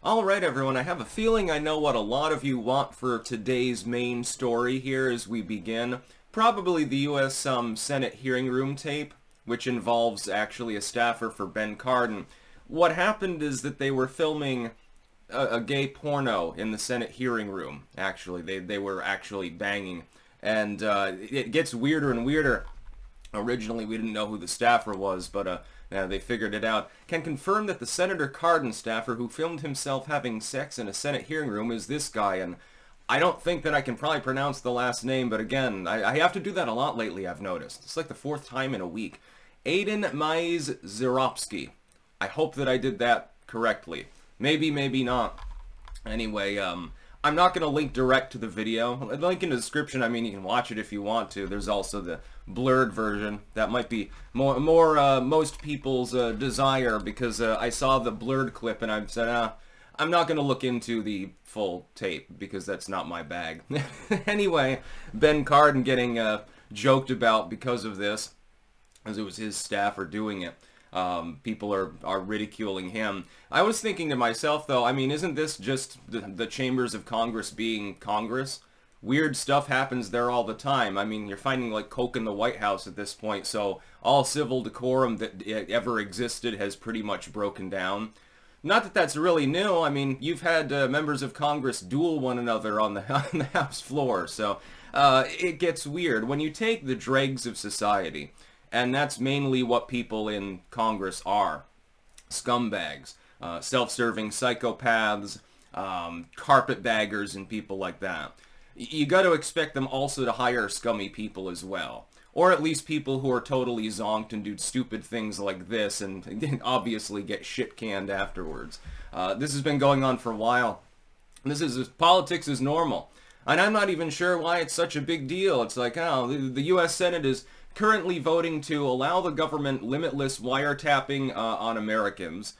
Alright everyone, I have a feeling I know what a lot of you want for today's main story here as we begin. Probably the U.S. Senate hearing room tape, which involves actually a staffer for Ben Cardin. What happened is that they were filming a gay porno in the Senate hearing room, actually. They were actually banging. And it gets weirder and weirder. Originally, we didn't know who the staffer was, but they figured it out. Can confirm that the Senator Cardin staffer who filmed himself having sex in a Senate hearing room is this guy, and I don't think that I can probably pronounce the last name, but again, I have to do that a lot lately, I've noticed. It's like the fourth time in a week. Aiden Maiz Zirovsky. I hope that I did that correctly. Maybe, maybe not. Anyway, I'm not going to link direct to the video. Link in the description, I mean, you can watch it if you want to. There's also the blurred version. That might be more most people's desire, because I saw the blurred clip and I said, I'm not going to look into the full tape, because that's not my bag. Anyway, Ben Cardin getting joked about because of this, as it was his staffer doing it. People are ridiculing him. I was thinking to myself, though, I mean, isn't this just the chambers of Congress being Congress? Weird stuff happens there all the time. I mean, you're finding, like, coke in the White House at this point, so all civil decorum that ever existed has pretty much broken down. Not that that's really new. I mean, you've had members of Congress duel one another on the House floor, so it gets weird. When you take the dregs of society, and that's mainly what people in Congress are. Scumbags, self-serving psychopaths, carpetbaggers, and people like that. You got to expect them also to hire scummy people as well. Or at least people who are totally zonked and do stupid things like this and obviously get shit-canned afterwards. This has been going on for a while. Politics is normal. And I'm not even sure why it's such a big deal. It's like, oh, the U.S. Senate is currently voting to allow the government limitless wiretapping on Americans,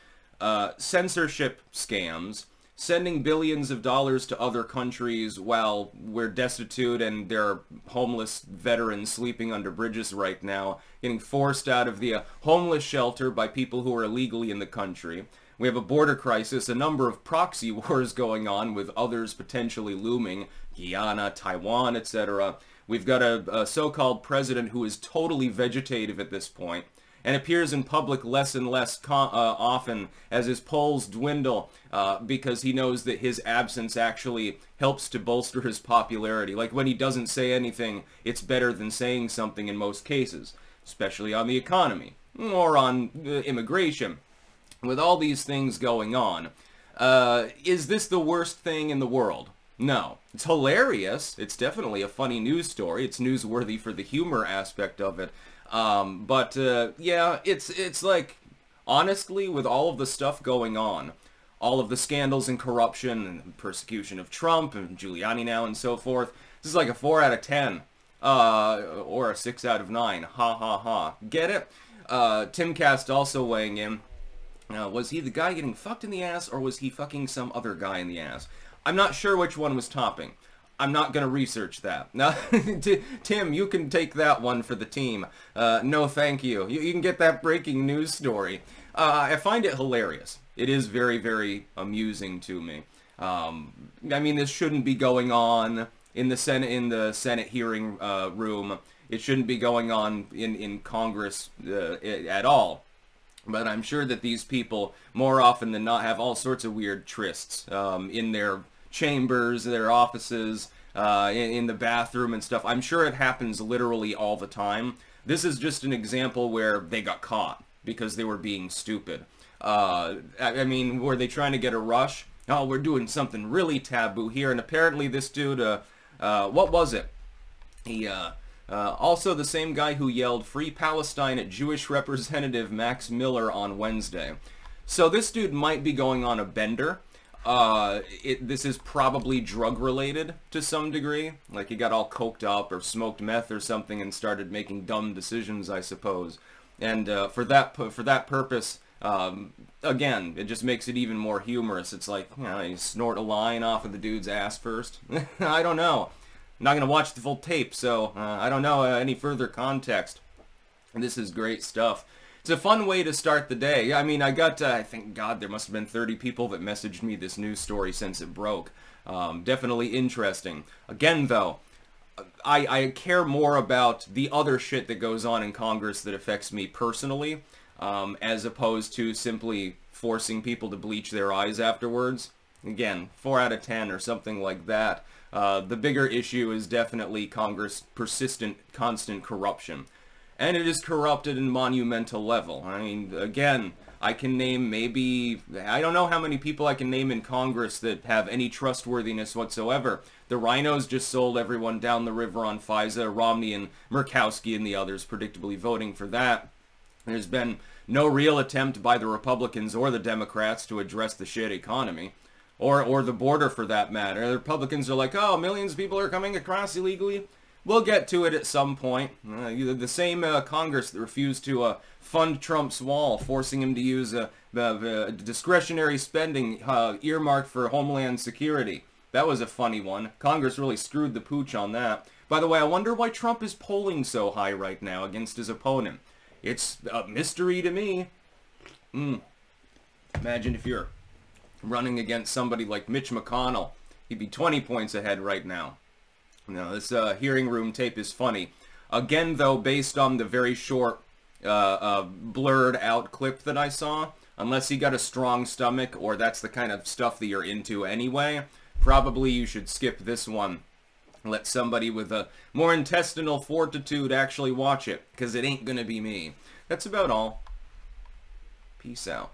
censorship scams, sending billions of dollars to other countries while we're destitute and there are homeless veterans sleeping under bridges right now, getting forced out of the homeless shelter by people who are illegally in the country. We have a border crisis, a number of proxy wars going on with others potentially looming, Guyana, Taiwan, etc. We've got a so-called president who is totally vegetative at this point and appears in public less and less often as his polls dwindle because he knows that his absence actually helps to bolster his popularity. Like when he doesn't say anything, it's better than saying something in most cases, especially on the economy or on immigration. With all these things going on, is this the worst thing in the world? No. It's hilarious. It's definitely a funny news story. It's newsworthy for the humor aspect of it. Yeah, it's like, honestly, with all of the stuff going on, all of the scandals and corruption and persecution of Trump and Giuliani now and so forth, this is like a 4 out of 10. Or a 6 out of 9. Ha ha ha. Get it? Timcast also weighing in. Was he the guy getting fucked in the ass, or was he fucking some other guy in the ass? I'm not sure which one was topping. I'm not going to research that. Now, Tim, you can take that one for the team. No, thank you. You can get that breaking news story. I find it hilarious. It is very, very amusing to me. I mean, this shouldn't be going on in the Senate hearing room. It shouldn't be going on in Congress at all. But I'm sure that these people, more often than not, have all sorts of weird trysts in their chambers, their offices, in the bathroom and stuff. I'm sure it happens literally all the time. This is just an example where they got caught because they were being stupid. I mean, were they trying to get a rush? Oh, we're doing something really taboo here. And apparently this dude, what was it? He, also the same guy who yelled "Free Palestine" at Jewish Representative Max Miller on Wednesday. So this dude might be going on a bender. This is probably drug-related to some degree. Like he got all coked up or smoked meth or something and started making dumb decisions, I suppose. And for that purpose, again, it just makes it even more humorous. It's like, you know, you snort a line off of the dude's ass first. I don't know. I'm not going to watch the full tape, so I don't know any further context. This is great stuff. It's a fun way to start the day. I mean, I got, I think, God, there must have been 30 people that messaged me this news story since it broke. Definitely interesting. Again, though, I care more about the other shit that goes on in Congress that affects me personally, as opposed to simply forcing people to bleach their eyes afterwards. Again, 4 out of 10 or something like that. The bigger issue is definitely Congress' persistent, constant corruption. And it is corrupted in monumental level. I mean, again, I can name maybe, I don't know how many people I can name in Congress that have any trustworthiness whatsoever. The Rhinos just sold everyone down the river on FISA, Romney and Murkowski and the others predictably voting for that. There's been no real attempt by the Republicans or the Democrats to address the shit economy. Or the border for that matter. The Republicans are like, oh, millions of people are coming across illegally. We'll get to it at some point. The same Congress that refused to fund Trump's wall, forcing him to use discretionary spending earmarked for Homeland Security. That was a funny one. Congress really screwed the pooch on that. By the way, I wonder why Trump is polling so high right now against his opponent. It's a mystery to me. Imagine if you're running against somebody like Mitch McConnell. He'd be 20 points ahead right now. No, this hearing room tape is funny. Again, though, based on the very short, blurred out clip that I saw, unless you got a strong stomach or that's the kind of stuff that you're into anyway, probably you should skip this one. Let somebody with a more intestinal fortitude actually watch it, because it ain't gonna be me. That's about all. Peace out.